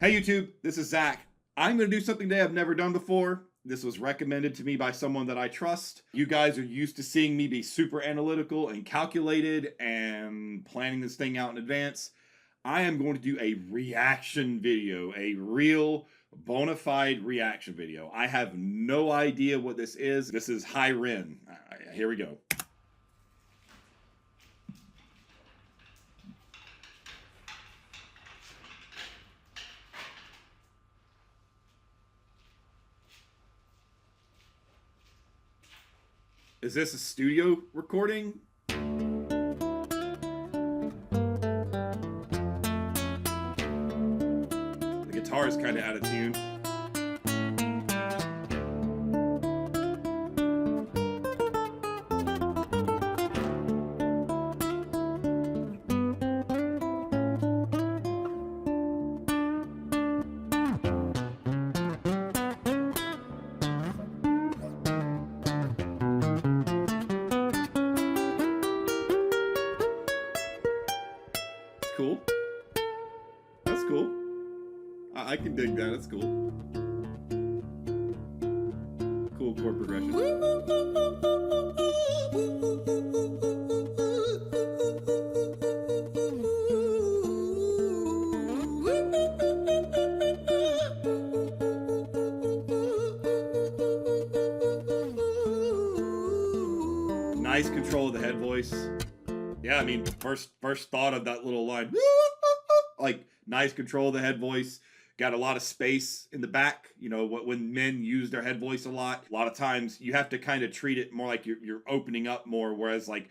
Hey YouTube, this is Zach. I'm going to do something today I've never done before. This was recommended to me by someone that I trust. You guys are used to seeing me be super analytical and calculated and planning this thing out in advance. I am going to do a reaction video, a real bona fide reaction video. I have no idea what this is. This is high Ren. Here we go. Is this a studio recording? The guitar is kind of out of tune. Cool. That's cool. I can dig that. That's cool. Cool chord progression. Nice control of the head voice. Yeah, I mean, first thought of that little line, like nice control of the head voice. Got a lot of space in the back. You know, when men use their head voice a lot of times you have to kind of treat it more like you're opening up more. Whereas like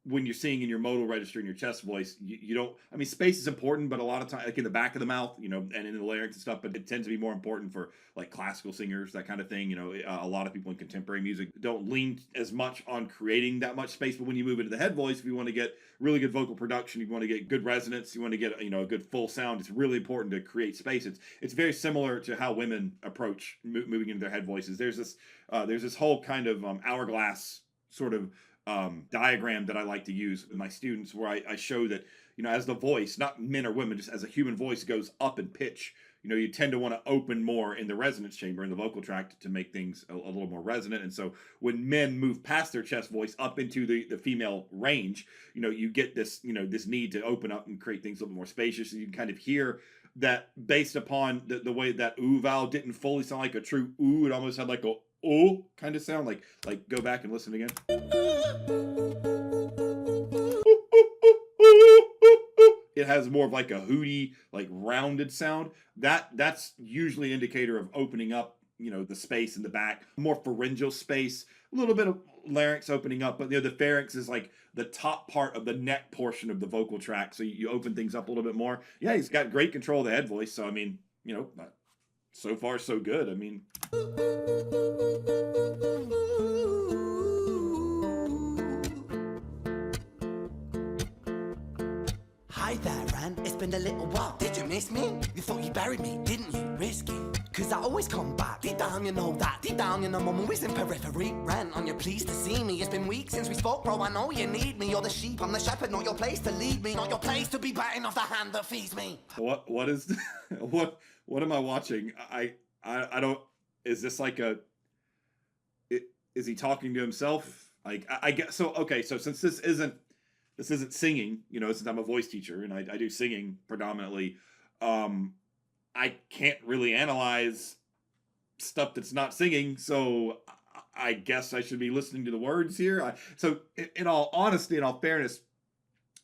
when you're singing in your modal register in your chest voice, you don't. I mean, space is important, but a lot of times, like in the back of the mouth, you know, and in the larynx and stuff. But it tends to be more important for like classical singers, that kind of thing. You know, a lot of people in contemporary music don't lean as much on creating that much space. But when you move into the head voice, if you want to get really good vocal production, you want to get good resonance, you want to get, you know, a good full sound, it's really important to create space. It's very similar to how women approach moving into their head voices. There's this whole kind of hourglass sort of diagram that I like to use with my students, where I show that, you know, as the voice, not men or women, just as a human voice goes up in pitch, you know, you tend to want to open more in the resonance chamber in the vocal tract to make things a little more resonant. And so when men move past their chest voice up into the female range, you know, you get this, you know, this need to open up and create things a little more spacious. So you can kind of hear that based upon the way that ooh vowel didn't fully sound like a true ooh, it almost had like a oh kind of sound. Like go back and listen again. It has more of like a hooty, like rounded sound. That's usually an indicator of opening up, you know, the space in the back, more pharyngeal space, a little bit of larynx opening up, but you know, the pharynx is like the top part of the neck portion of the vocal tract. So you open things up a little bit more. Yeah, he's got great control of the head voice. So I mean, you know, so far so good. I mean. Hi there, Ran. It's been a little while. Did you miss me? You thought you buried me, didn't you? Risky. Cause I always come back. Deep down, you know that. Deep down, you know I'm always in periphery. Ran, on your pleased to see me. It's been weeks since we spoke, bro. I know you need me. You're the sheep, I'm the shepherd. Not your place to lead me. Not your place to be batting off the hand that feeds me. What is what am I watching? I don't. Is this like a? Is he talking to himself? Like I guess so. Okay, so since this isn't singing, you know, since I'm a voice teacher and I do singing predominantly, I can't really analyze stuff that's not singing. So I guess I should be listening to the words here. So in all honesty, in all fairness,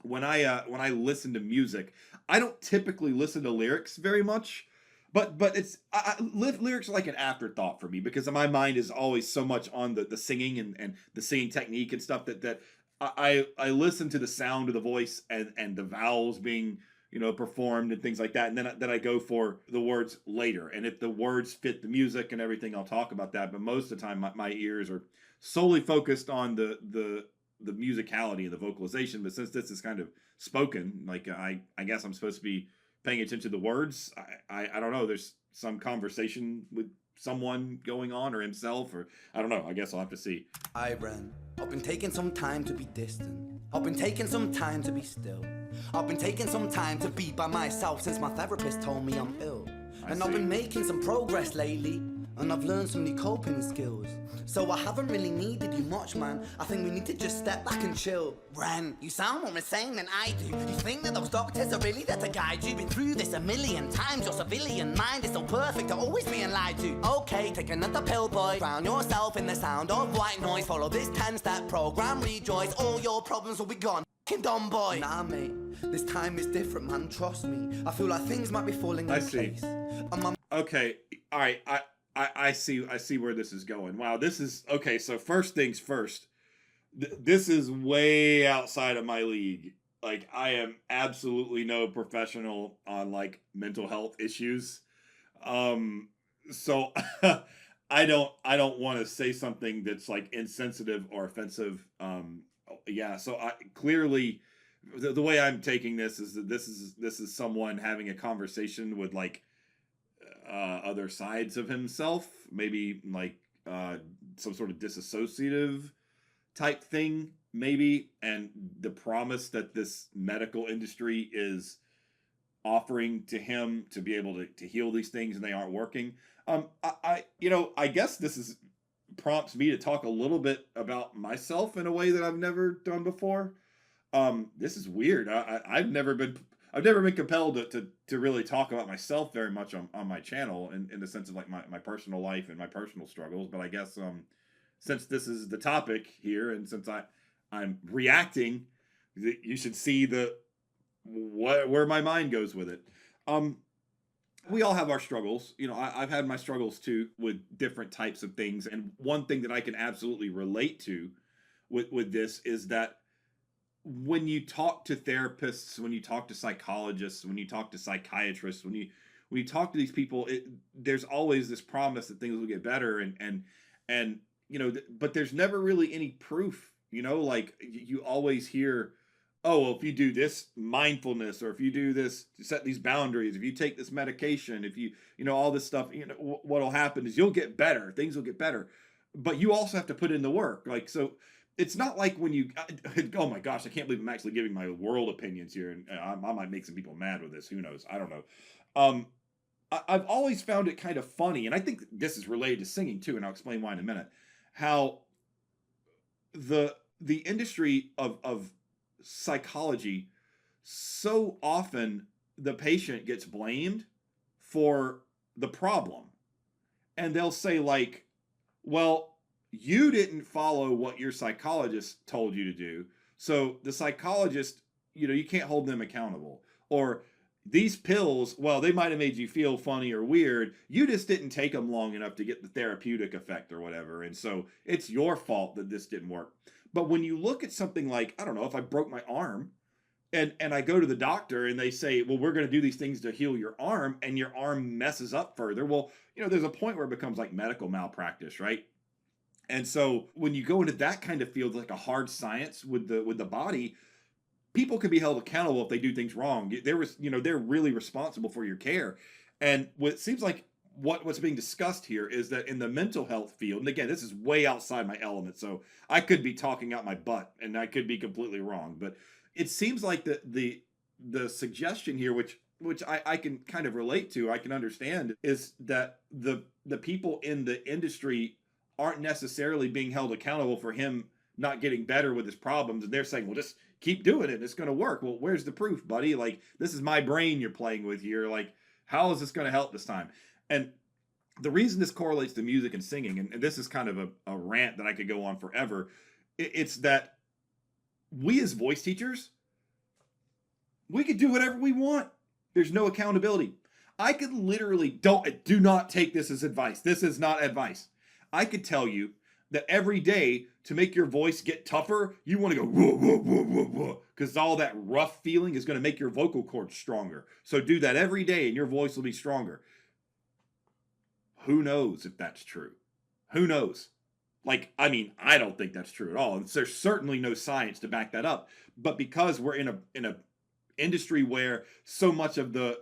when I listen to music, I don't typically listen to lyrics very much. But it's lyrics are like an afterthought for me, because my mind is always so much on the singing and the singing technique and stuff that I listen to the sound of the voice and the vowels being, you know, performed and things like that, and then I go for the words later. And if the words fit the music and everything, I'll talk about that. But most of the time, my ears are solely focused on the musicality and the vocalization. But since this is kind of spoken, like I guess I'm supposed to be paying attention to the words. I don't know. There's some conversation with someone going on, or himself, or I don't know. I guess I'll have to see. I ran. I've been taking some time to be distant. I've been taking some time to be still. I've been taking some time to be by myself since my therapist told me I'm ill. And I've see. been making some progress lately, and I've learned some new coping skills. So I haven't really needed you much, man. I think we need to just step back and chill. Ren, you sound more insane than I do. You think that those doctors are really there to guide you? Been through this a million times. Your civilian mind is so perfect, you're always being lied to. Okay, take another pill, boy. Drown yourself in the sound of white noise. Follow this 10-step program, rejoice. All your problems will be gone. Done, boy. Nah, mate. This time is different, man. Trust me. I feel like things might be falling into place. Okay. All right. I see where this is going. Wow. This is okay. So first things first, this is way outside of my league. Like, I am absolutely no professional on like mental health issues. So I don't want to say something that's like insensitive or offensive. Yeah, so I clearly the way I'm taking this is that this is someone having a conversation with like other sides of himself, maybe like some sort of disassociative type thing, maybe, and the promise that this medical industry is offering to him to be able to heal these things, and they aren't working. I guess this is prompts me to talk a little bit about myself in a way that I've never done before. This is weird. I've never been compelled to really talk about myself very much on my channel in the sense of like my personal life and my personal struggles. But I guess since this is the topic here, and since I'm reacting, you should see where my mind goes with it. We all have our struggles. You know, I've had my struggles too with different types of things. And one thing that I can absolutely relate to with this is that when you talk to therapists, when you talk to psychologists, when you talk to psychiatrists, when you talk to these people, there's always this promise that things will get better. And but there's never really any proof, like you always hear, oh, well, if you do this mindfulness, or if you do this, set these boundaries, if you take this medication, if you all this stuff, what'll happen is you'll get better. Things will get better. But you also have to put in the work. Like, so it's not like when you, oh my gosh, I can't believe I'm actually giving my world opinions here. And I might make some people mad with this. Who knows? I don't know. I've always found it kind of funny. And I think this is related to singing too. And I'll explain why in a minute. How the industry of psychology, so often the patient gets blamed for the problem, and they'll say like, well, you didn't follow what your psychologist told you to do, so the psychologist, you can't hold them accountable. Or these pills, well, they might have made you feel funny or weird, you just didn't take them long enough to get the therapeutic effect or whatever, and so it's your fault that this didn't work. But when you look at something like, I don't know, if I broke my arm and I go to the doctor and they say, well, we're going to do these things to heal your arm, and your arm messes up further. Well, there's a point where it becomes like medical malpractice, right? And so when you go into that kind of field, like a hard science with the body, people can be held accountable if they do things wrong. They're really responsible for your care. And what it seems like what's being discussed here is that in the mental health field, and again, this is way outside my element, so I could be talking out my butt and I could be completely wrong, but it seems like the suggestion here, which I can kind of relate to, I can understand, is that the people in the industry aren't necessarily being held accountable for him not getting better with his problems, and they're saying, well, just keep doing it, it's going to work. Well, where's the proof, buddy? Like, this is my brain you're playing with here. Like, how is this going to help this time? And the reason this correlates to music and singing, and this is kind of a rant that I could go on forever, it's that we as voice teachers, we could do whatever we want. There's no accountability. I could literally, do not take this as advice. This is not advice. I could tell you that every day, to make your voice get tougher, you want to go whoa, whoa, whoa, whoa, whoa, because all that rough feeling is going to make your vocal cords stronger. So do that every day and your voice will be stronger. Who knows if that's true? Who knows? Like, I mean, I don't think that's true at all. There's certainly no science to back that up. But because we're in a industry where so much of the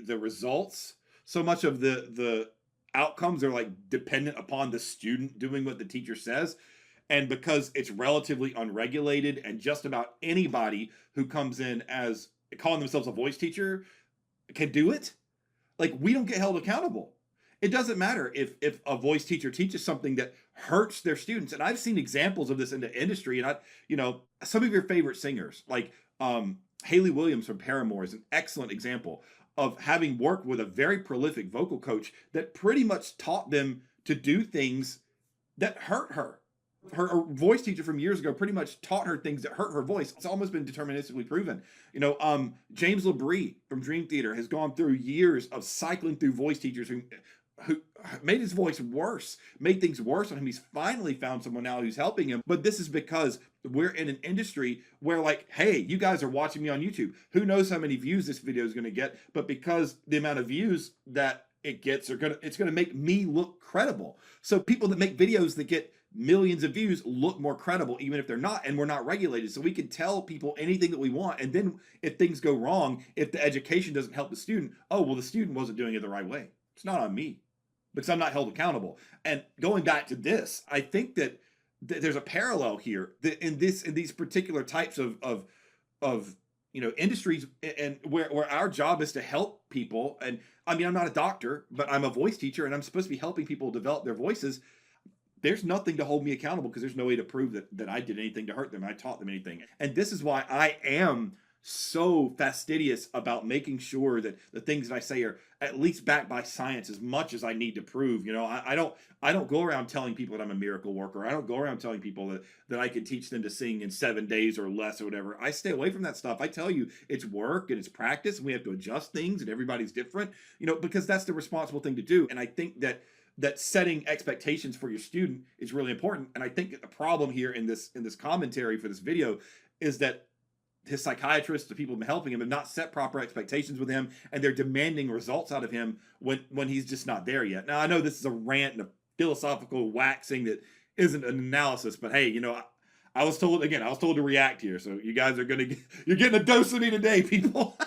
results, so much of the outcomes are like dependent upon the student doing what the teacher says, And because it's relatively unregulated and just about anybody who comes in as calling themselves a voice teacher can do it, like, we don't get held accountable. It doesn't matter if a voice teacher teaches something that hurts their students. And I've seen examples of this in the industry. And some of your favorite singers, like Haley Williams from Paramore, is an excellent example of having worked with a very prolific vocal coach that pretty much taught them to do things that hurt her. Her voice teacher from years ago pretty much taught her things that hurt her voice. It's almost been deterministically proven. James LaBrie from Dream Theater has gone through years of cycling through voice teachers who made his voice worse, made things worse on him. He's finally found someone now who's helping him. But this is because we're in an industry where, like, hey, you guys are watching me on YouTube. Who knows how many views this video is going to get? But because the amount of views that it gets it's going to make me look credible. So people that make videos that get millions of views look more credible, even if they're not, and we're not regulated. So we can tell people anything that we want. And then if things go wrong, if the education doesn't help the student, oh, well, the student wasn't doing it the right way. It's not on me, because I'm not held accountable. And going back to this, I think that there's a parallel here that in these particular types of industries, and where our job is to help people. And I mean, I'm not a doctor, but I'm a voice teacher, and I'm supposed to be helping people develop their voices. There's nothing to hold me accountable, because there's no way to prove that I did anything to hurt them. I taught them anything. And this is why I am so fastidious about making sure that the things that I say are at least backed by science as much as I need to prove. I don't go around telling people that I'm a miracle worker. I don't go around telling people that I can teach them to sing in 7 days or less or whatever. I stay away from that stuff. I tell you, it's work and it's practice, and we have to adjust things, and everybody's different, because that's the responsible thing to do. And I think that setting expectations for your student is really important. And I think that the problem here in this commentary for this video is that his psychiatrists, the people helping him, have not set proper expectations with him, and they're demanding results out of him when he's just not there yet. Now, I know this is a rant and a philosophical waxing that isn't an analysis, but hey, I was told to react here. So you guys you're getting a dose of me today, people.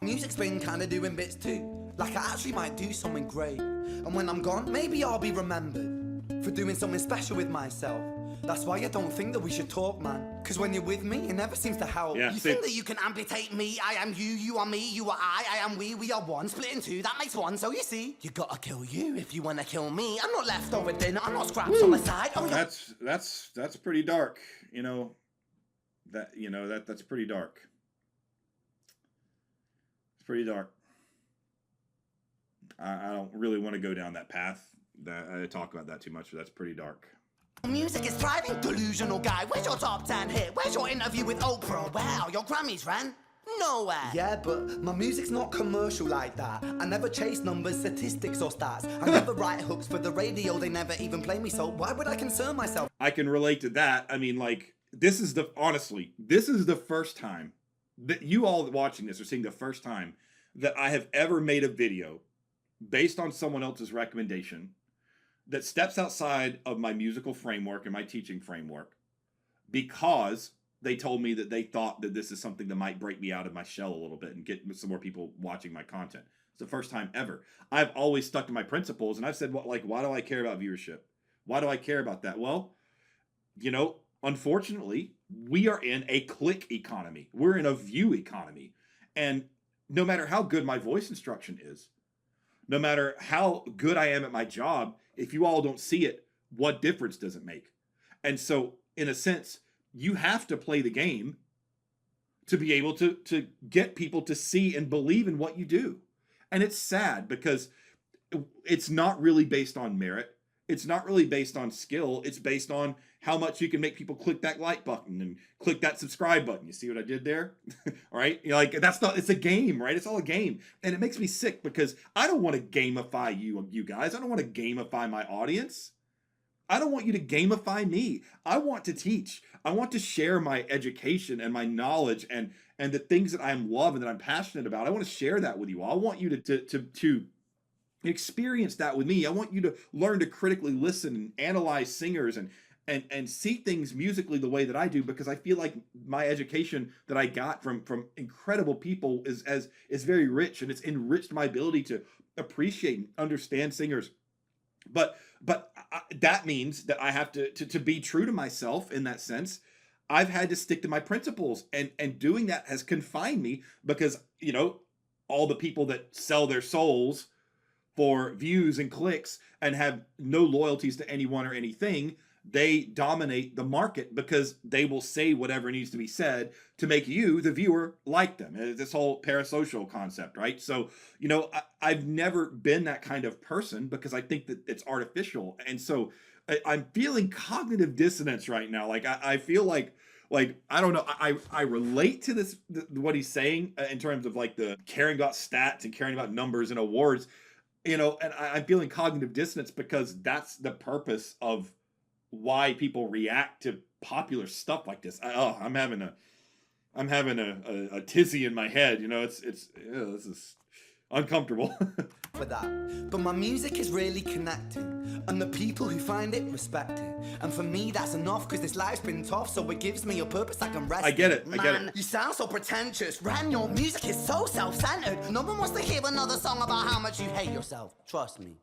Music's been kinda doing bits too. Like I actually might do something great. And when I'm gone, maybe I'll be remembered for doing something special with myself. That's why I don't think that we should talk, man. Cause when you're with me, it never seems to help. Yeah, you think that you can amputate me? I am you are me, you are I am we are one. Split in two, that makes one. So you see, you gotta kill you if you wanna kill me. I'm not leftover dinner, I'm not scraps on the side. Oh, That's pretty dark. That's pretty dark. It's pretty dark. I don't really want to go down that path. I talk about that too much, but that's pretty dark. Music is thriving, delusional guy. Where's your top 10 hit? Where's your interview with Oprah? Wow, your Grammys ran nowhere. Yeah, but my music's not commercial like that. I never chase numbers, statistics, or stats. I never write hooks for the radio. They never even play me, so why would I concern myself? I can relate to that. I mean, like, this is the first time that you all watching this are seeing the first time that I have ever made a video based on someone else's recommendation that steps outside of my musical framework and my teaching framework, because they told me that they thought that this is something that might break me out of my shell a little bit and get some more people watching my content. It's the first time ever. I've always stuck to my principles, and I've said, why do I care about viewership? Why do I care about that? Well, unfortunately, we are in a click economy. We're in a view economy. And no matter how good my voice instruction is, no matter how good I am at my job, if you all don't see it, what difference does it make? And so, in a sense, you have to play the game to be able to get people to see and believe in what you do. And it's sad, because it's not really based on merit. It's not really based on skill. It's based on how much you can make people click that like button and click that subscribe button. You see what I did there? All right. It's a game, right? It's all a game. And it makes me sick, because I don't want to gamify you guys. I don't want to gamify my audience. I don't want you to gamify me. I want to teach. I want to share my education and my knowledge and the things that I love and that I'm passionate about. I want to share that with you. I want you to experience that with me. I want you to learn to critically listen and analyze singers and see things musically the way that I do, because I feel like my education that I got from incredible people is very rich, and it's enriched my ability to appreciate and understand singers But that means that I have to be true to myself in that sense. I've had to stick to my principles, and doing that has confined me because all the people that sell their souls for views and clicks and have no loyalties to anyone or anything, they dominate the market because they will say whatever needs to be said to make you, the viewer, like them. This whole parasocial concept, right? So, I've never been that kind of person because I think that it's artificial. And so I'm feeling cognitive dissonance right now. Like, I feel like I don't know. I relate to this what he's saying in terms of like the caring about stats and caring about numbers and awards, and I'm feeling cognitive dissonance because that's the purpose of why people react to popular stuff like this. I'm having a tizzy in my head. It's this is uncomfortable. For that, but my music is really connecting, and the people who find it respect it. And for me, that's enough, cause this life's been tough, so it gives me a purpose I can rest. I get it. Man, I get it. You sound so pretentious, Ran. Your music is so self-centered. No one wants to hear another song about how much you hate yourself. Trust me.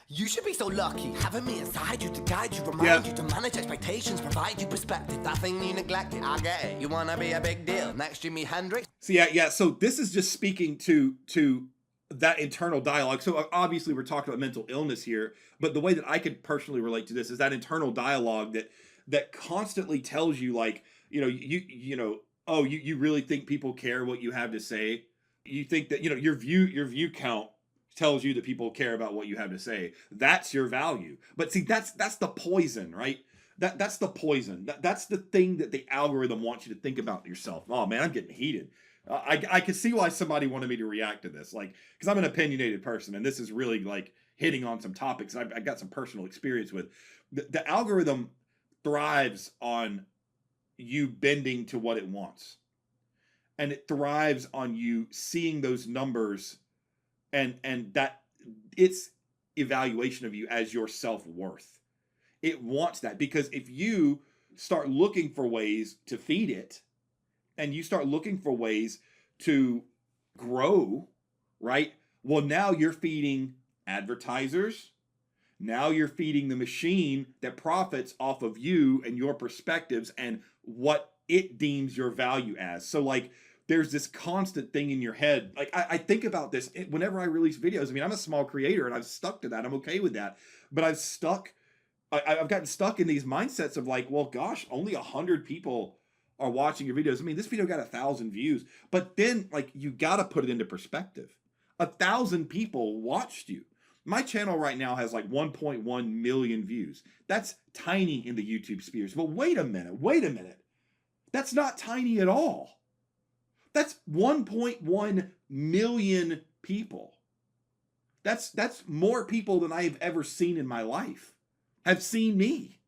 You should be so lucky, having me inside you to guide you, remind you to manage expectations, provide you perspective. That thing you neglected, I get it. You wanna be a big deal, next Jimi Hendrix. So yeah. So this is just speaking to that internal dialogue. So obviously we're talking about mental illness here, but the way that I could personally relate to this is that internal dialogue that constantly tells you, like, you really think people care what you have to say. You think that your view count tells you that people care about what you have to say. That's your value. But see, that's the poison, right? That's the poison. That's the thing that the algorithm wants you to think about yourself. Oh man, I'm getting heated. I could see why somebody wanted me to react to this, like, because I'm an opinionated person, and this is really like hitting on some topics I got some personal experience with. The algorithm thrives on you bending to what it wants, and it thrives on you seeing those numbers, and that its evaluation of you as your self-worth. It wants that because if you start looking for ways to feed it, and you start looking for ways to grow, right? Well, now you're feeding advertisers. Now you're feeding the machine that profits off of you and your perspectives and what it deems your value as. So like, there's this constant thing in your head. Like I think about this whenever I release videos. I mean, I'm a small creator and I've stuck to that. I'm okay with that. But I've gotten stuck in these mindsets of like, well, gosh, only 100 people are watching your videos. I mean, this video got 1,000 views, but then like you got to put it into perspective. 1,000 people watched you. My channel right now has like 1.1 million views. That's tiny in the YouTube spheres. But wait a minute. That's not tiny at all. That's 1.1 million people. That's more people than I have ever seen in my life have seen me.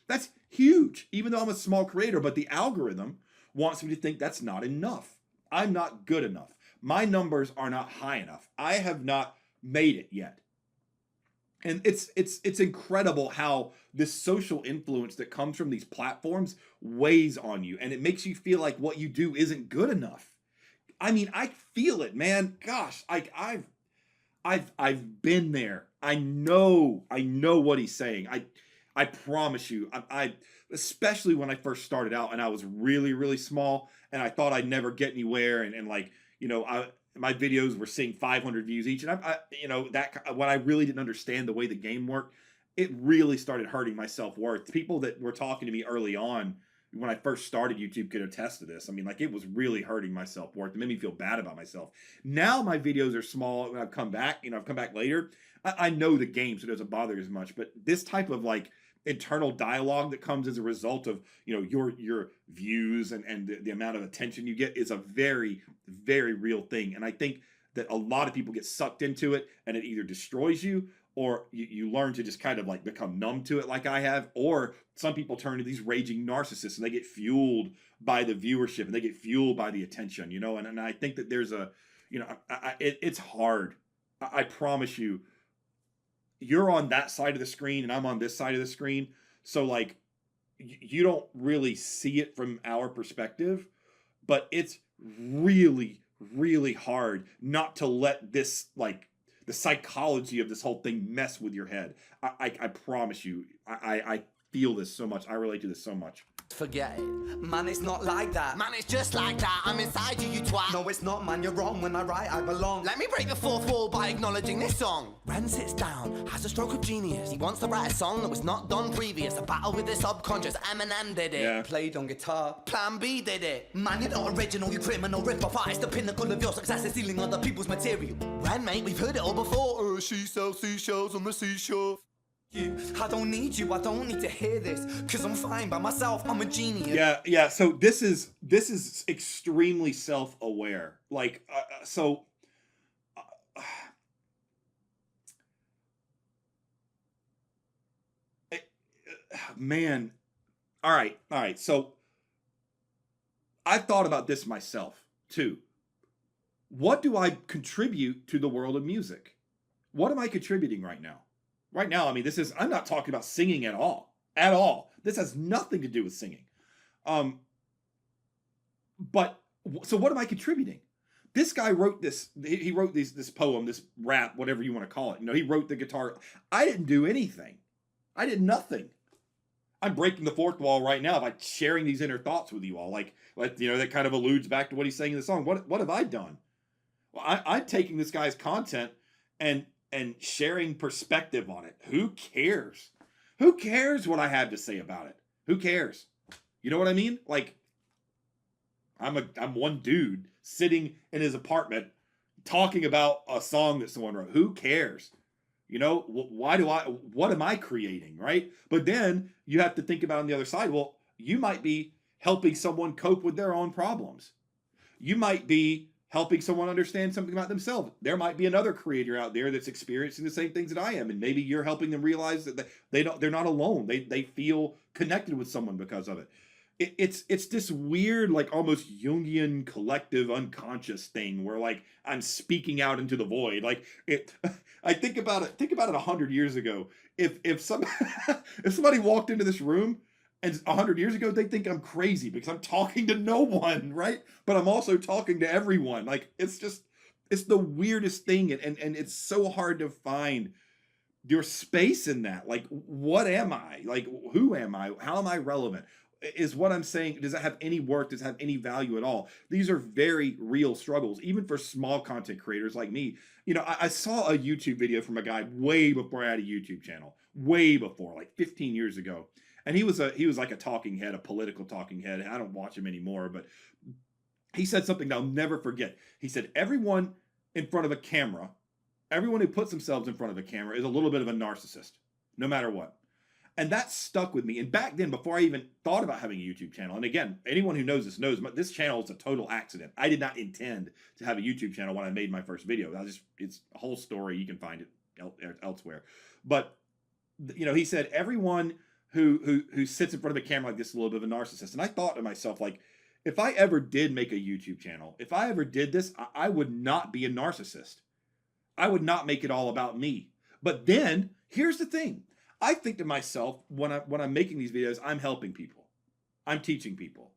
That's huge, even though I'm a small creator, but the algorithm wants me to think that's not enough. I'm not good enough. My numbers are not high enough. I have not made it yet. And it's incredible how this social influence that comes from these platforms weighs on you, and it makes you feel like what you do isn't good enough. I mean, I feel it, man. Gosh, I've been there. I know what he's saying. I promise you, I especially when I first started out and I was really, really small and I thought I'd never get anywhere. And like, my videos were seeing 500 views each. And when I really didn't understand the way the game worked, it really started hurting my self-worth. People that were talking to me early on when I first started YouTube could attest to this. I mean, like, it was really hurting my self-worth. It made me feel bad about myself. Now my videos are small and I've come back later. I know the game, so it doesn't bother as much. But this type of like internal dialogue that comes as a result of your views and the amount of attention you get is a very, very real thing. And I think that a lot of people get sucked into it, and it either destroys you or you learn to just kind of like become numb to it like I have, or some people turn to these raging narcissists and they get fueled by the viewership and they get fueled by the attention, and I think that there's it's hard. I promise you, you're on that side of the screen and I'm on this side of the screen. So like, you don't really see it from our perspective, but it's really, really hard not to let this the psychology of this whole thing mess with your head. I promise you, I feel this so much. I relate to this so much. Forget it. Man, it's not like that. Man, it's just like that. I'm inside you, you twat. No, it's not, man. You're wrong. When I write, I belong. Let me break the fourth wall by acknowledging this song. Ren sits down, has a stroke of genius. He wants to write a song that was not done previous. A battle with the subconscious. Eminem did it. Yeah. Played on guitar. Plan B did it. Man, you're not original. You criminal rip-off artist. The pinnacle of your success is stealing other people's material. Ren, mate, we've heard it all before. She sells seashells on the seashore. I don't need you, I don't need to hear this, cause I'm fine by myself, I'm a genius. Yeah, so this is extremely self-aware. Like, man, all right, so I've thought about this myself, too. What do I contribute to the world of music? What am I contributing right now? Right now, I mean, I'm not talking about singing at all. At all. This has nothing to do with singing. But, so what am I contributing? This guy wrote this, he wrote this poem, this rap, whatever you want to call it. You know, he wrote the guitar. I didn't do anything. I did nothing. I'm breaking the fourth wall right now by sharing these inner thoughts with you all. Like, you know, that kind of alludes back to what he's saying in the song. What have I done? Well, I'm taking this guy's content and sharing perspective on it. Who cares? Who cares what I have to say about it? Who cares? You know what I mean? Like, I'm one dude sitting in his apartment talking about a song that someone wrote. Who cares? You know, what am I creating, right? But then you have to think about on the other side, well, you might be helping someone cope with their own problems. You might be helping someone understand something about themselves. There might be another creator out there that's experiencing the same things that I am, and maybe you're helping them realize that they're not alone. They feel connected with someone because of it. It's this weird, like almost Jungian collective unconscious thing where like I'm speaking out into the void. Like I think about it 100 years ago. If somebody walked into this room and 100 years ago, they think I'm crazy because I'm talking to no one, right? But I'm also talking to everyone. Like, it's the weirdest thing. And it's so hard to find your space in that. Like, what am I? Like, who am I? How am I relevant? Is what I'm saying, does it have any worth? Does it have any value at all? These are very real struggles, even for small content creators like me. You know, I saw a YouTube video from a guy way before I had a YouTube channel, way before, like 15 years ago. And he was like a talking head, a political talking head. I don't watch him anymore, but he said something that I'll never forget. He said, everyone in front of a camera, everyone who puts themselves in front of a camera is a little bit of a narcissist, no matter what. And that stuck with me. And back then, before I even thought about having a YouTube channel, and again, anyone who knows this channel is a total accident. I did not intend to have a YouTube channel when I made my first video. It's a whole story. You can find it elsewhere. But, you know, he said, everyone who sits in front of a camera like this is a little bit of a narcissist. And I thought to myself, like, if I ever did make a YouTube channel, if I ever did this, I would not be a narcissist. I would not make it all about me. But then, here's the thing. I think to myself, when I'm making these videos, I'm helping people. I'm teaching people.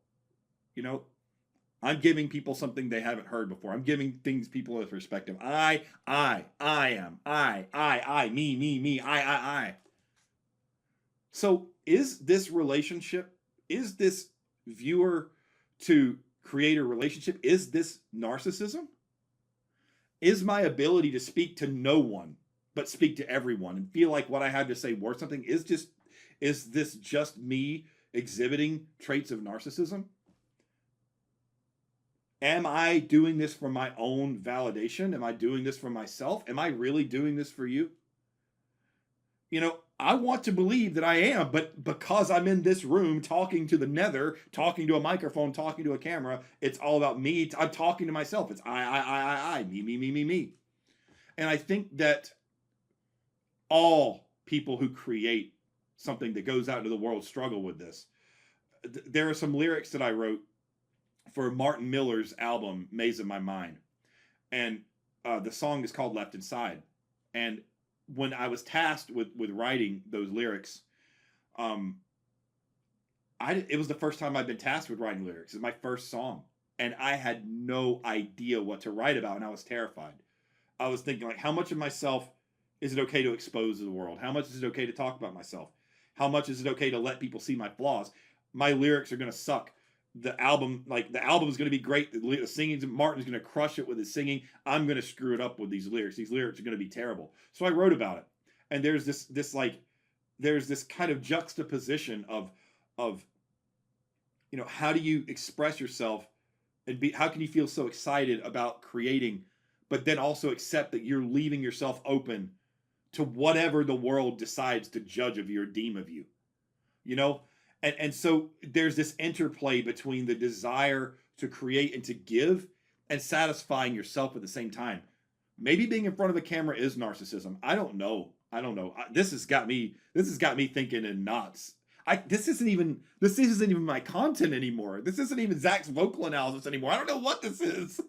You know, I'm giving people something they haven't heard before. I'm giving people with perspective. I am. Me, I. So is this relationship, is this viewer to creator relationship, is this narcissism? Is my ability to speak to no one, but speak to everyone and feel like what I have to say worth something, is this just me exhibiting traits of narcissism? Am I doing this for my own validation? Am I doing this for myself? Am I really doing this for you? You know, I want to believe that I am, but because I'm in this room talking to the nether, talking to a microphone, talking to a camera, it's all about me. I'm talking to myself. It's I, me. And I think that all people who create something that goes out into the world struggle with this. There are some lyrics that I wrote for Martin Miller's album, Maze of My Mind. And the song is called Left Inside. And when I was tasked with writing those lyrics, it was the first time I'd been tasked with writing lyrics. It's my first song. And I had no idea what to write about, and I was terrified. I was thinking, like, how much of myself is it okay to expose to the world? How much is it okay to talk about myself? How much is it okay to let people see my flaws? My lyrics are gonna suck. The album is gonna be great. The singing, Martin's gonna crush it with his singing. I'm gonna screw it up with these lyrics. These lyrics are gonna be terrible. So I wrote about it. And there's this kind of juxtaposition of how do you express yourself and how can you feel so excited about creating, but then also accept that you're leaving yourself open to whatever the world decides to judge of you or deem of you, you know? And so there's this interplay between the desire to create and to give and satisfying yourself at the same time. Maybe being in front of a camera is narcissism. I don't know. This has got me thinking in knots. This isn't even my content anymore. This isn't even Zach's vocal analysis anymore. I don't know what this is.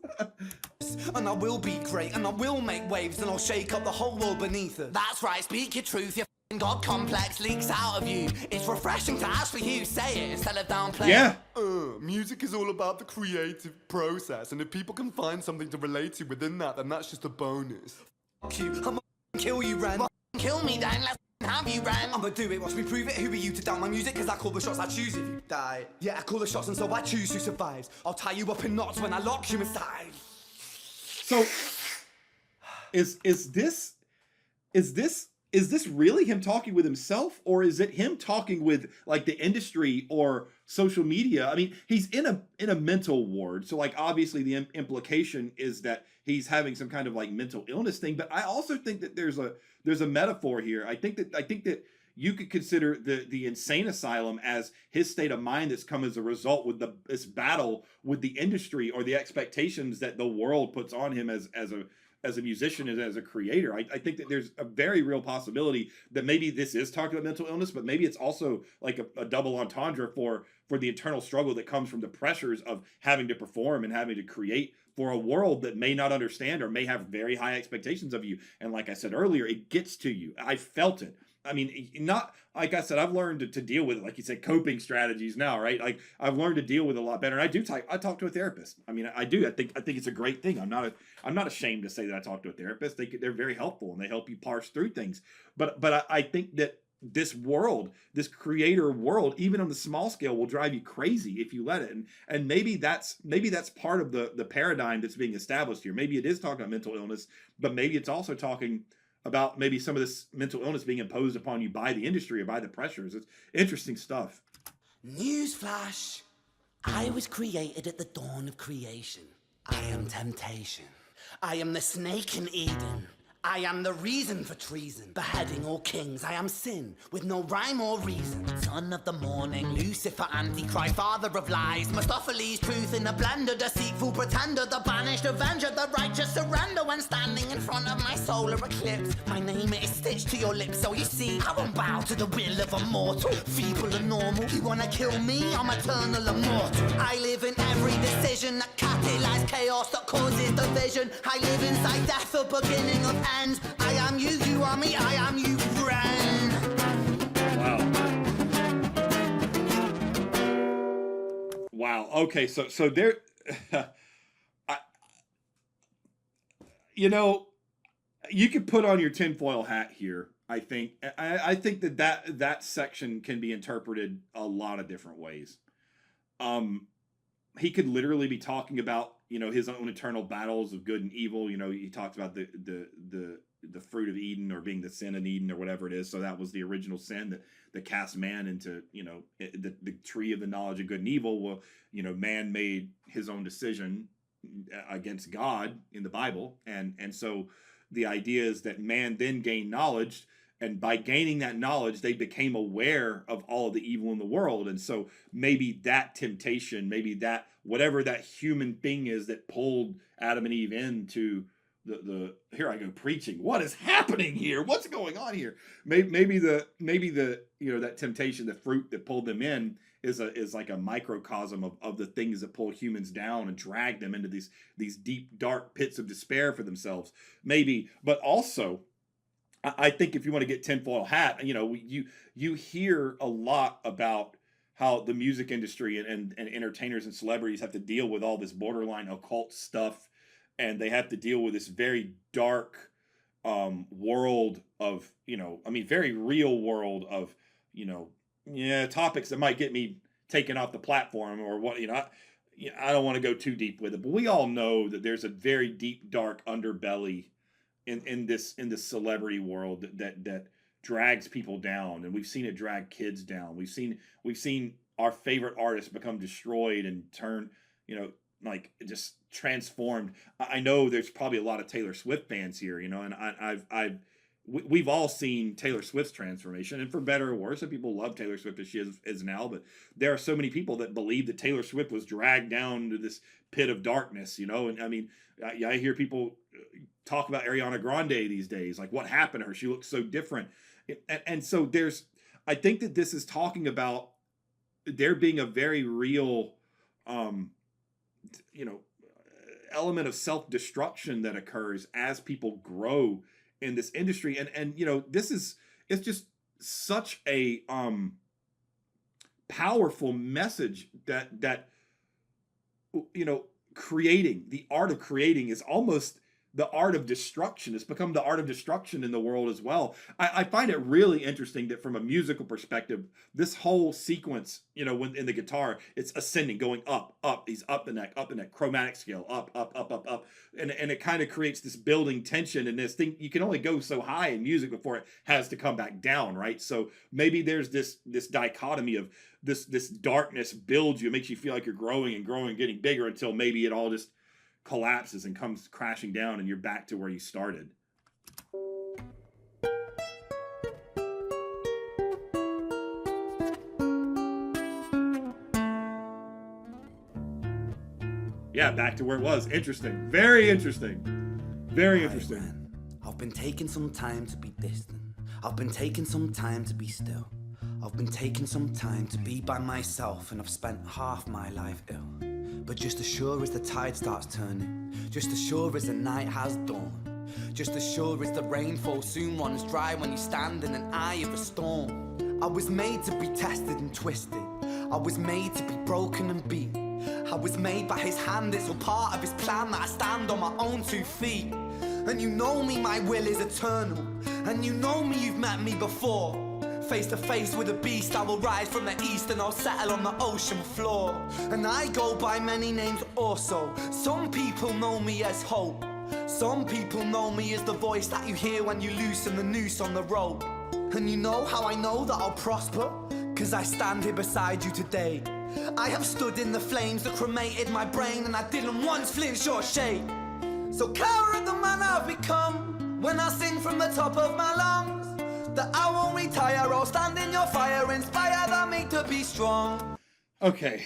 And I will be great, and I will make waves, and I'll shake up the whole world beneath us. That's right, speak your truth, your God complex leaks out of you. It's refreshing to actually hear you say it instead of downplaying. Yeah. Music is all about the creative process, and if people can find something to relate to within that, then that's just a bonus. Fuck you, I'ma kill you, Ren. Kill me, then let's have you, Ren. I'ma do it, watch me prove it. Who are you to down my music? Cause I call the shots, I choose if you die. Yeah, I call the shots, and so I choose who survives. I'll tie you up in knots when I lock you inside. So, is this really him talking with himself, or is it him talking with like the industry or social media? I mean, he's in a mental ward, so like obviously the implication is that he's having some kind of like mental illness thing. But I also think that there's a metaphor here. I think that you could consider the insane asylum as his state of mind that's come as a result with this battle with the industry or the expectations that the world puts on him as a musician and as a creator. I think that there's a very real possibility that maybe this is talking about mental illness, but maybe it's also like a double entendre for the internal struggle that comes from the pressures of having to perform and having to create for a world that may not understand or may have very high expectations of you. And like I said earlier, it gets to you. I felt it. I mean, not like I said, I've learned to deal with it. Like you said, coping strategies now, right? Like I've learned to deal with it a lot better. And I talk to a therapist. I mean, I do. I think it's a great thing. I'm not ashamed to say that I talk to a therapist. They're very helpful and they help you parse through things. But I think that this world, this creator world, even on the small scale, will drive you crazy if you let it. And maybe that's part of the paradigm that's being established here. Maybe it is talking about mental illness, but maybe it's also talking about maybe some of this mental illness being imposed upon you by the industry or by the pressures. It's interesting stuff. Newsflash. I was created at the dawn of creation. I am temptation. I am the snake in Eden. I am the reason for treason, beheading all kings. I am sin, with no rhyme or reason. Son of the morning, Lucifer, Antichrist, father of lies. Mephistopheles, truth in a blender, deceitful pretender, the banished avenger, the righteous surrender. When standing in front of my solar eclipse, my name is stitched to your lips, so you see, I won't bow to the will of a mortal, feeble and normal. You wanna kill me? I'm eternal immortal. I live in every decision that catalyzes chaos, that causes division. I live inside death, the beginning of ends. I am you, you are me, I am you, friend. Wow. Okay, so there, you could put on your tinfoil hat here. I think that section can be interpreted a lot of different ways. He could literally be talking about his own eternal battles of good and evil. He talks about the fruit of Eden, or being the sin in Eden, or whatever it is. So that was the original sin that cast man into the tree of the knowledge of good and evil. Well, man made his own decision against God in the Bible, and so the idea is that man then gained knowledge. And by gaining that knowledge, they became aware of all of the evil in the world. And so maybe that temptation, maybe that whatever that human thing is that pulled Adam and Eve into the here I go preaching. What is happening here? What's going on here? Maybe the that temptation, the fruit that pulled them in is like a microcosm of the things that pull humans down and drag them into these deep, dark pits of despair for themselves. Maybe, but also, I think if you want to get tinfoil hat, you hear a lot about how the music industry and entertainers and celebrities have to deal with all this borderline occult stuff and they have to deal with this very dark world of, I mean, very real world of, you know, yeah, topics that might get me taken off the platform or what, I don't want to go too deep with it, but we all know that there's a very deep, dark underbelly in this celebrity world that drags people down, and we've seen it drag kids down. We've seen our favorite artists become destroyed and turn, like just transformed. I know there's probably a lot of Taylor Swift fans here, and we've all seen Taylor Swift's transformation, and for better or worse, and people love Taylor Swift as she is now. But there are so many people that believe that Taylor Swift was dragged down to this pit of darkness, and I mean, I hear people talk about Ariana Grande these days, like what happened to her? She looks so different, and so I think that this is talking about there being a very real, you know, element of self-destruction that occurs as people grow in this industry. And it's just such a powerful message that creating, the art of creating is almost the art of destruction. It's become the art of destruction in the world as well. I find it really interesting that from a musical perspective, this whole sequence, when in the guitar, it's ascending, going up, up. He's up the neck, chromatic scale, up, up, up, up, up. And it kind of creates this building tension and this thing. You can only go so high in music before it has to come back down, right? So maybe there's this dichotomy of this darkness builds you, makes you feel like you're growing and growing, getting bigger until maybe it all just collapses and comes crashing down and you're back to where you started. Yeah, back to where it was. Interesting. Very interesting. Very interesting. Man, I've been taking some time to be distant. I've been taking some time to be still. I've been taking some time to be by myself, and I've spent half my life ill. But just as sure as the tide starts turning, just as sure as the night has dawned, just as sure as the rainfall soon runs dry when you stand in an eye of a storm. I was made to be tested and twisted. I was made to be broken and beat. I was made by his hand, it's all part of his plan that I stand on my own 2 feet. And you know me, my will is eternal. And you know me, you've met me before. Face to face with a beast, I will rise from the east and I'll settle on the ocean floor. And I go by many names also. Some people know me as hope. Some people know me as the voice that you hear when you loosen the noose on the rope. And you know how I know that I'll prosper? 'Cause I stand here beside you today. I have stood in the flames that cremated my brain, and I didn't once flinch or shake. So cower at the man I've become when I sing from the top of my lungs. That I won't retire, I'll stand in your fire, inspired by me to be strong. Okay.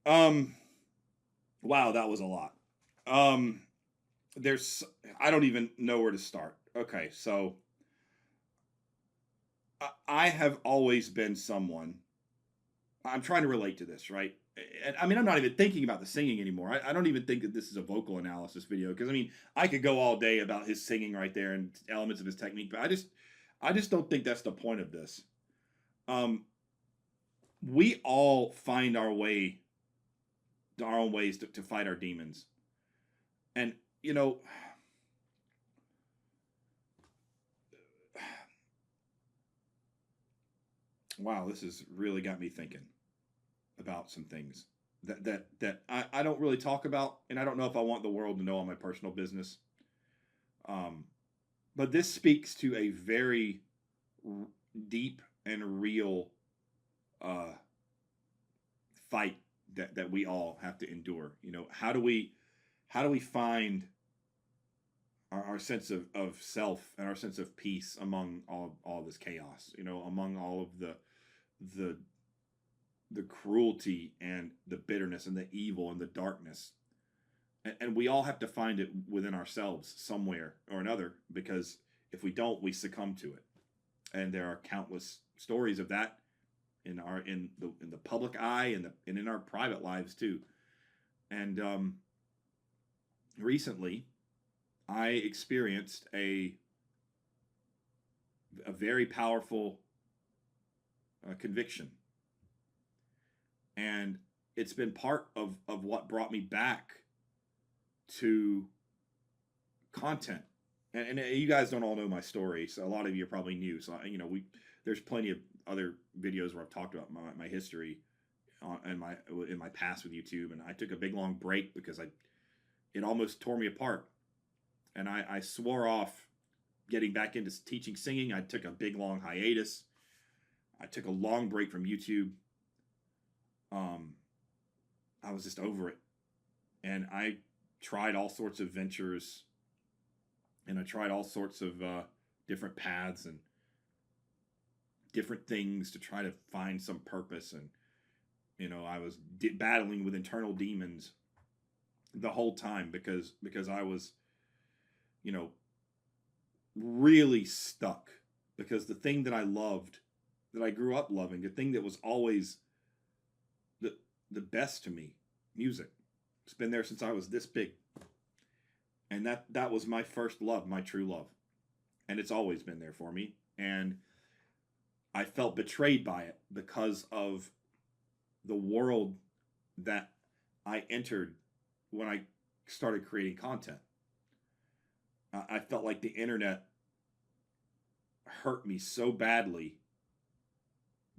Wow, that was a lot. I don't even know where to start. Okay, so I have always been someone, I'm trying to relate to this, right? And I mean, I'm not even thinking about the singing anymore. I don't even think that this is a vocal analysis video, because I mean, I could go all day about his singing right there and elements of his technique, but I just don't think that's the point of this. We all find our way, our own ways to fight our demons. And, wow, this has really got me thinking about some things that I don't really talk about, and I don't know if I want the world to know all my personal business. But this speaks to a very deep and real fight that we all have to endure. How do we find our sense of self and our sense of peace among all this chaos? Among all of the cruelty and the bitterness and the evil and the darkness. And we all have to find it within ourselves somewhere or another, because if we don't, we succumb to it. And there are countless stories of that in the public eye and in our private lives too. And recently, I experienced a very powerful conviction, and it's been part of what brought me back to content. And you guys don't all know my story, so a lot of you are probably new. So there's plenty of other videos where I've talked about my history in my past with YouTube, and I took a big long break because it almost tore me apart, and I swore off getting back into teaching singing. I took a big long hiatus. I took a long break from YouTube. I was just over it, and I tried all sorts of ventures. And I tried all sorts of different paths and different things to try to find some purpose. And, I was battling with internal demons the whole time because I was, really stuck. Because the thing that I loved, that I grew up loving, the thing that was always the best to me, music. It's been there since I was this big. And that was my first love, my true love. And it's always been there for me. And I felt betrayed by it because of the world that I entered when I started creating content. I felt like the internet hurt me so badly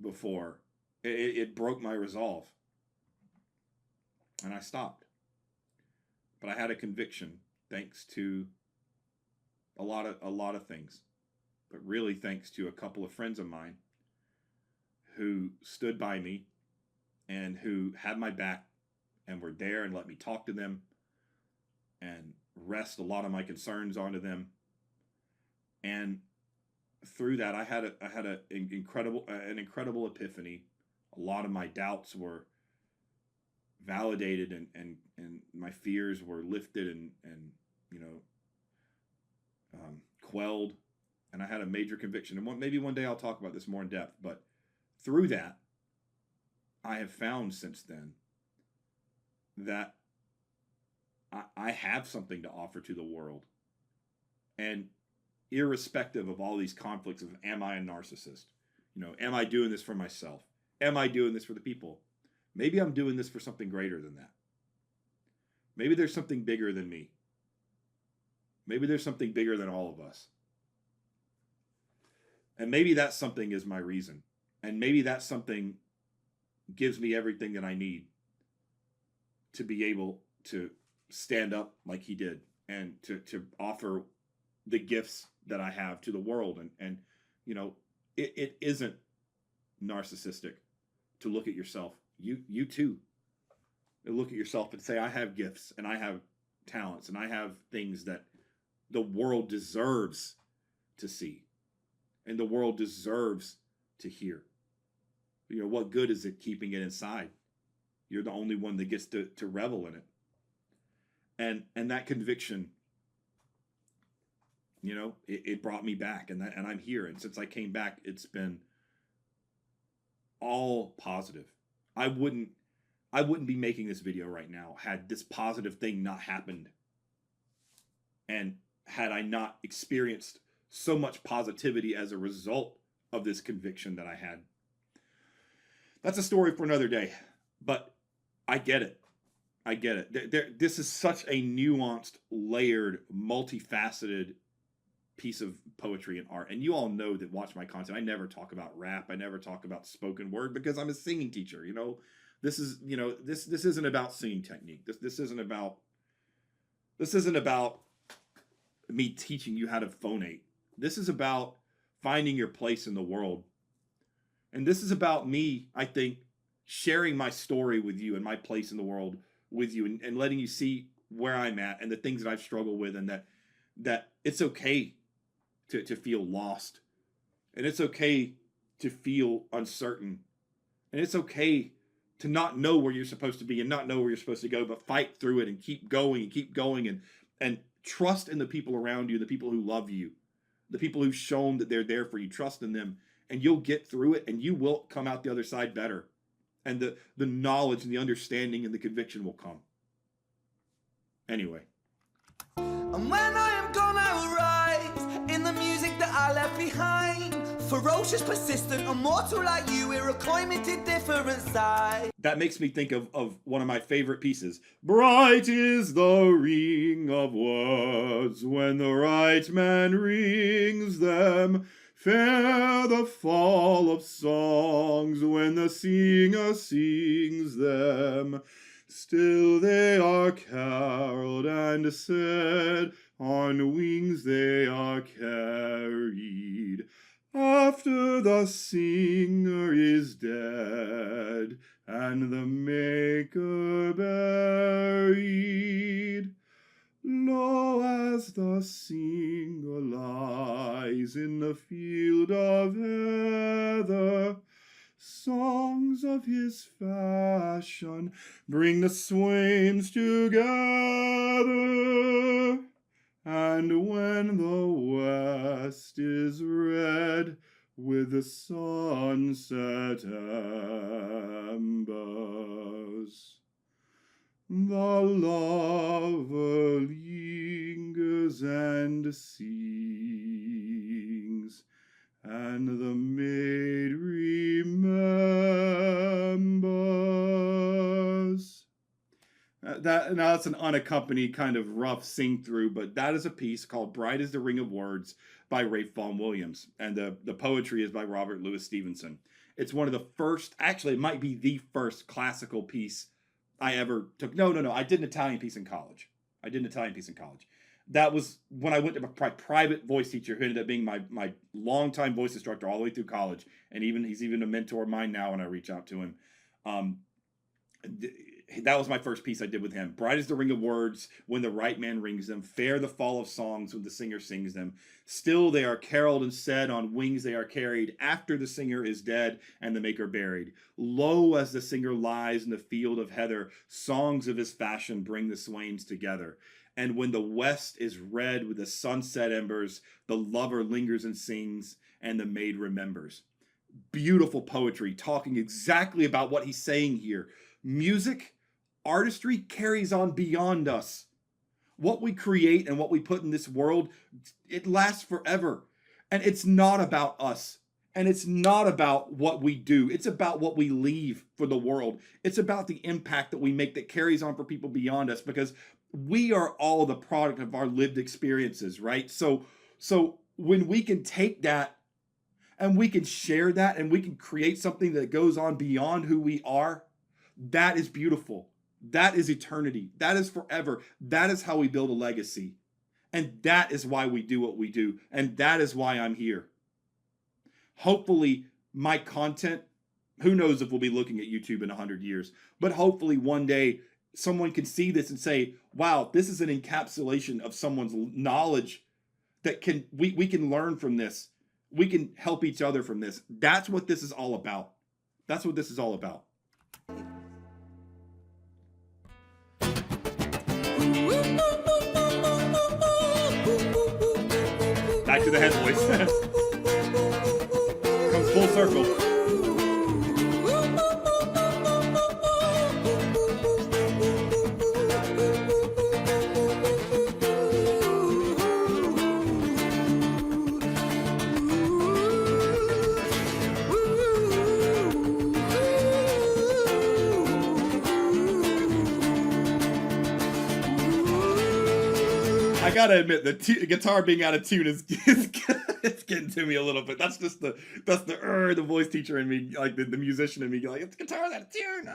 before. It broke my resolve. And I stopped. But I had a conviction. Thanks to a lot of things, but really thanks to a couple of friends of mine who stood by me and who had my back and were there and let me talk to them and rest a lot of my concerns onto them. And through that, I had an incredible epiphany. A lot of my doubts were validated and my fears were lifted and quelled, and I had a major conviction. And maybe one day I'll talk about this more in depth, but through that, I have found since then that I have something to offer to the world. And irrespective of all these conflicts of, am I a narcissist? Am I doing this for myself? Am I doing this for the people? Maybe I'm doing this for something greater than that. Maybe there's something bigger than me. Maybe there's something bigger than all of us. And maybe that something is my reason. And maybe that something gives me everything that I need to be able to stand up like he did and to offer the gifts that I have to the world. And it isn't narcissistic to look at yourself. You too. Look at yourself and say, I have gifts and I have talents and I have things that the world deserves to see and the world deserves to hear. What good is it keeping it inside? You're the only one that gets to revel in it. And that conviction, it brought me back, and I'm here. And since I came back, it's been all positive. I wouldn't be making this video right now had this positive thing not happened. And had I not experienced so much positivity as a result of this conviction that I had. That's a story for another day, but I get it. This is such a nuanced, layered, multifaceted piece of poetry and art. And you all know that watch my content. I never talk about rap. I never talk about spoken word because I'm a singing teacher. This is, this isn't about singing technique. This isn't about me teaching you how to phonate. This is about finding your place in the world. And this is about me, I think, sharing my story with you and my place in the world with you and letting you see where I'm at and the things that I've struggled with, and that it's okay to feel lost. And it's okay to feel uncertain. And it's okay to not know where you're supposed to be and not know where you're supposed to go, but fight through it and keep going and trust in the people around you, the people who love you, the people who've shown that they're there for you. Trust in them, and you'll get through it, and you will come out the other side better. And the knowledge and the understanding and the conviction will come. Anyway. And when I am gone, I will rise in the music that I left behind. Ferocious, persistent, immortal like you, we're a climate different side. That makes me think of one of my favorite pieces. Bright is the ring of words when the right man rings them. Fair the fall of songs when the singer sings them. Still they are caroled and said, on wings they are carried. After the singer is dead, and the maker buried, lo, as the singer lies in the field of heather, songs of his fashion bring the swains together. And when the west is red with the sunset embers, the lover lingers and sings, and the maid remembers. That's an unaccompanied kind of rough sing through, but that is a piece called Bright is the Ring of Words by Ralph Vaughan Williams, and the poetry is by Robert Louis Stevenson. It's one of the first, actually it might be the first classical piece I ever took. No, I did an Italian piece in college. That was when I went to my private voice teacher, who ended up being my longtime voice instructor all the way through college, and he's even a mentor of mine now when I reach out to him. That was my first piece I did with him. Bright is the ring of words when the right man rings them. Fair the fall of songs when the singer sings them. Still they are caroled and said, on wings they are carried. After the singer is dead and the maker buried. Lo, as the singer lies in the field of heather, songs of his fashion bring the swains together. And when the west is red with the sunset embers, the lover lingers and sings, and the maid remembers. Beautiful poetry, talking exactly about what he's saying here. Music, artistry carries on beyond us. What we create and what we put in this world, it lasts forever. And it's not about us. And it's not about what we do. It's about what we leave for the world. It's about the impact that we make that carries on for people beyond us, because we are all the product of our lived experiences, right? So when we can take that and we can share that and we can create something that goes on beyond who we are, that is beautiful. That is eternity. That is forever. That is how we build a legacy. And that is why we do what we do. And that is why I'm here. Hopefully, my content, who knows if we'll be looking at YouTube in 100 years, but hopefully one day someone can see this and say, wow, this is an encapsulation of someone's knowledge that we can learn from this. We can help each other from this. That's what this is all about. That's what this is all about. Back to the head voice. Comes full circle. I gotta admit, the guitar being out of tune is it's getting to me a little bit. That's just the voice teacher in me, like the musician in me, like, it's the guitar's out of tune.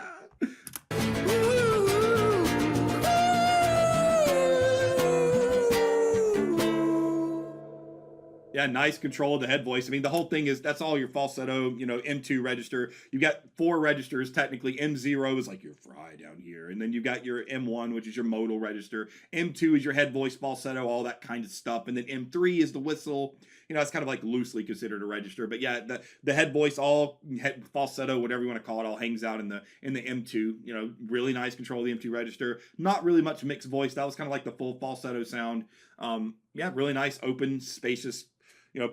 Yeah, nice control of the head voice. I mean, the whole thing is, that's all your falsetto, M2 register. You got 4 registers, technically. M0 is like your fry down here. And then you got your M1, which is your modal register. M2 is your head voice, falsetto, all that kind of stuff. And then M3 is the whistle. It's kind of like loosely considered a register. But yeah, the head voice, all head falsetto, whatever you want to call it, all hangs out in the M2. Really nice control of the M2 register. Not really much mixed voice. That was kind of like the full falsetto sound. Yeah, really nice, open, spacious,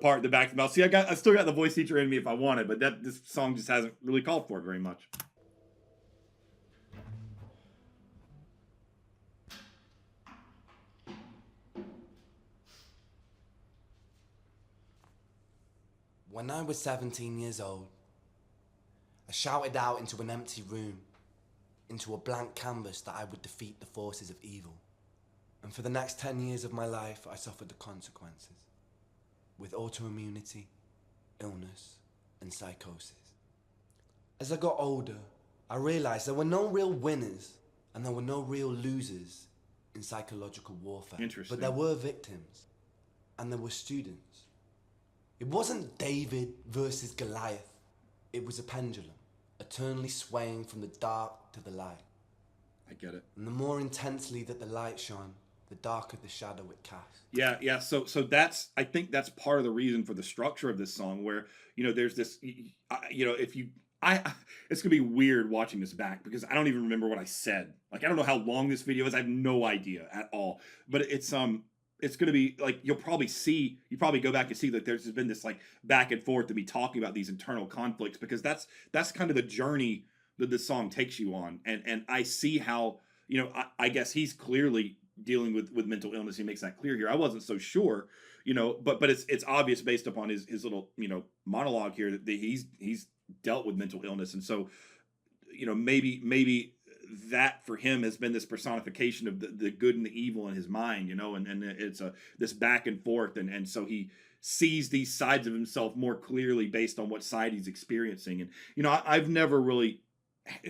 part in the back of the mouth. See, I still got the voice teacher in me if I wanted, but this song just hasn't really called for it very much. When I was 17 years old, I shouted out into an empty room, into a blank canvas, that I would defeat the forces of evil. And for the next 10 years of my life, I suffered the consequences, with autoimmunity, illness, and psychosis. As I got older, I realized there were no real winners and there were no real losers in psychological warfare. Interesting. But there were victims and there were students. It wasn't David versus Goliath. It was a pendulum, eternally swaying from the dark to the light. I get it. And the more intensely that the light shone, the darker the shadow it cast. Yeah. So that's, I think that's part of the reason for the structure of this song, where, you know, there's this, you know, if you, it's gonna be weird watching this back because I don't even remember what I said. Like, I don't know how long this video is. I have no idea at all. But it's gonna be like, you probably go back and see that there's been this like back and forth to be talking about these internal conflicts, because that's kind of the journey that this song takes you on. And I see how, you know, I guess he's clearly dealing with mental illness. He makes that clear here. I wasn't so sure, you know, but it's obvious based upon his little, you know, monologue here that he's dealt with mental illness. And so, you know, maybe that for him has been this personification of the good and the evil in his mind, you know, and it's this back and forth. And so he sees these sides of himself more clearly based on what side he's experiencing. And, you know, I've never really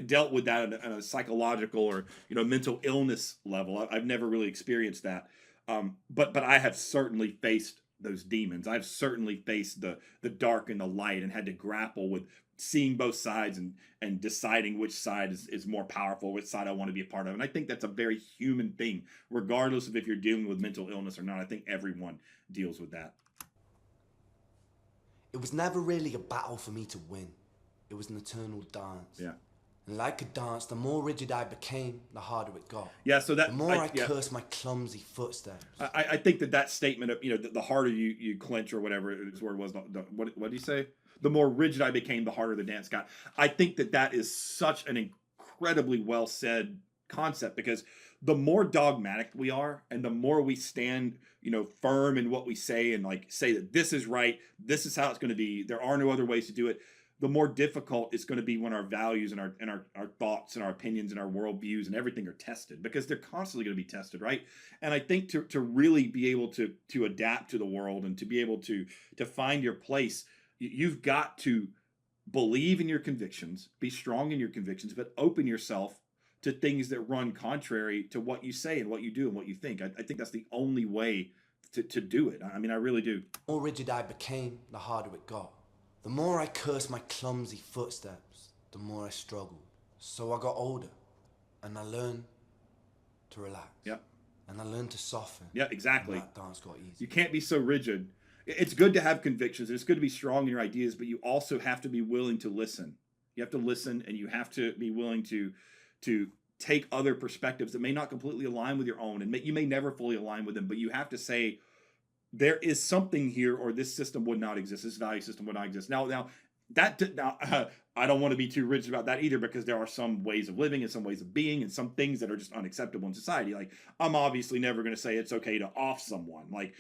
dealt with that on a psychological or, you know, mental illness level. I've never really experienced that. But I have certainly faced those demons. I've certainly faced the dark and the light and had to grapple with seeing both sides and deciding which side is more powerful, which side I want to be a part of. And I think that's a very human thing, regardless of if you're dealing with mental illness or not. I think everyone deals with that. It was never really a battle for me to win. It was an eternal dance. Yeah. And like a dance, the more rigid I became, the harder it got. Yeah, so that... The more I cursed my clumsy footsteps. I think that statement of, you know, the harder you clench or whatever his word was, what did he say? The more rigid I became, the harder the dance got. I think that is such an incredibly well said concept, because the more dogmatic we are and the more we stand, you know, firm in what we say and like say that this is right, this is how it's going to be, there are no other ways to do it, the more difficult it's going to be when our values and our thoughts and our opinions and our worldviews and everything are tested, because they're constantly going to be tested, right? And I think to really be able to adapt to the world and to be able to find your place, you've got to believe in your convictions, be strong in your convictions, but open yourself to things that run contrary to what you say and what you do and what you think. I think that's the only way to do it. I mean, I really do. The more rigid I became, the harder it got. The more I cursed my clumsy footsteps, the more I struggled. So I got older, and I learned to relax. Yep. And I learned to soften. Yeah, exactly. And that dance got easy. You can't be so rigid. It's good to have convictions, and it's good to be strong in your ideas, but you also have to be willing to listen. You have to listen, and you have to be willing to take other perspectives that may not completely align with your own, and you may never fully align with them, but you have to say, there is something here, or this system would not exist. This value system would not exist. Now, I don't want to be too rigid about that either, because there are some ways of living and some ways of being and some things that are just unacceptable in society. Like, I'm obviously never going to say it's okay to off someone. Like,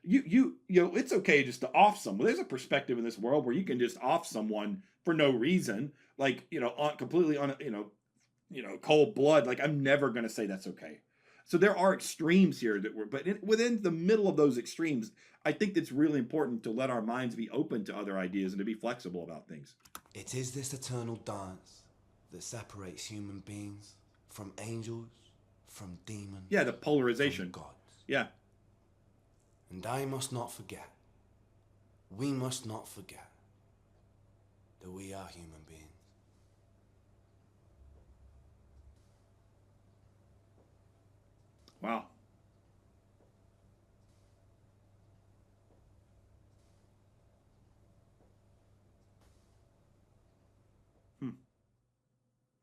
you know, it's okay just to off someone. There's a perspective in this world where you can just off someone for no reason, like, you know, completely on, you know, cold blood. Like, I'm never going to say that's okay. So there are extremes here but within the middle of those extremes, I think it's really important to let our minds be open to other ideas and to be flexible about things. It is this eternal dance that separates human beings from angels, from demons. Yeah, the polarization. From gods. Yeah. And I must not forget, we must not forget that we are human beings. Wow.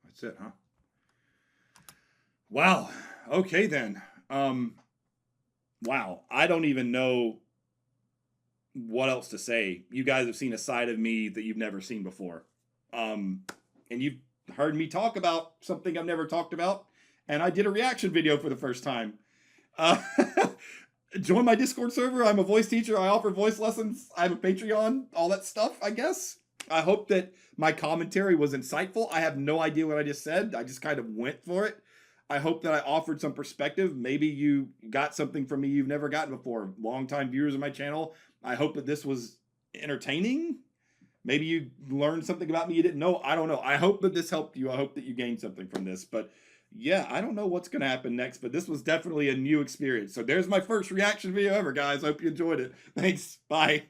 That's it, huh? Wow. Okay, then. Wow. I don't even know what else to say. You guys have seen a side of me that you've never seen before. And you've heard me talk about something I've never talked about. And I did a reaction video for the first time. join my Discord server. I'm a voice teacher. I offer voice lessons. I have a Patreon, all that stuff, I guess. I hope that my commentary was insightful. I have no idea what I just said. I just kind of went for it. I hope that I offered some perspective. Maybe you got something from me you've never gotten before. Longtime viewers of my channel, I hope that this was entertaining. Maybe you learned something about me you didn't know. I don't know. I hope that this helped you. I hope that you gained something from this. But yeah, I don't know what's going to happen next, but this was definitely a new experience. So there's my first reaction video ever, guys. Hope you enjoyed it. Thanks. Bye.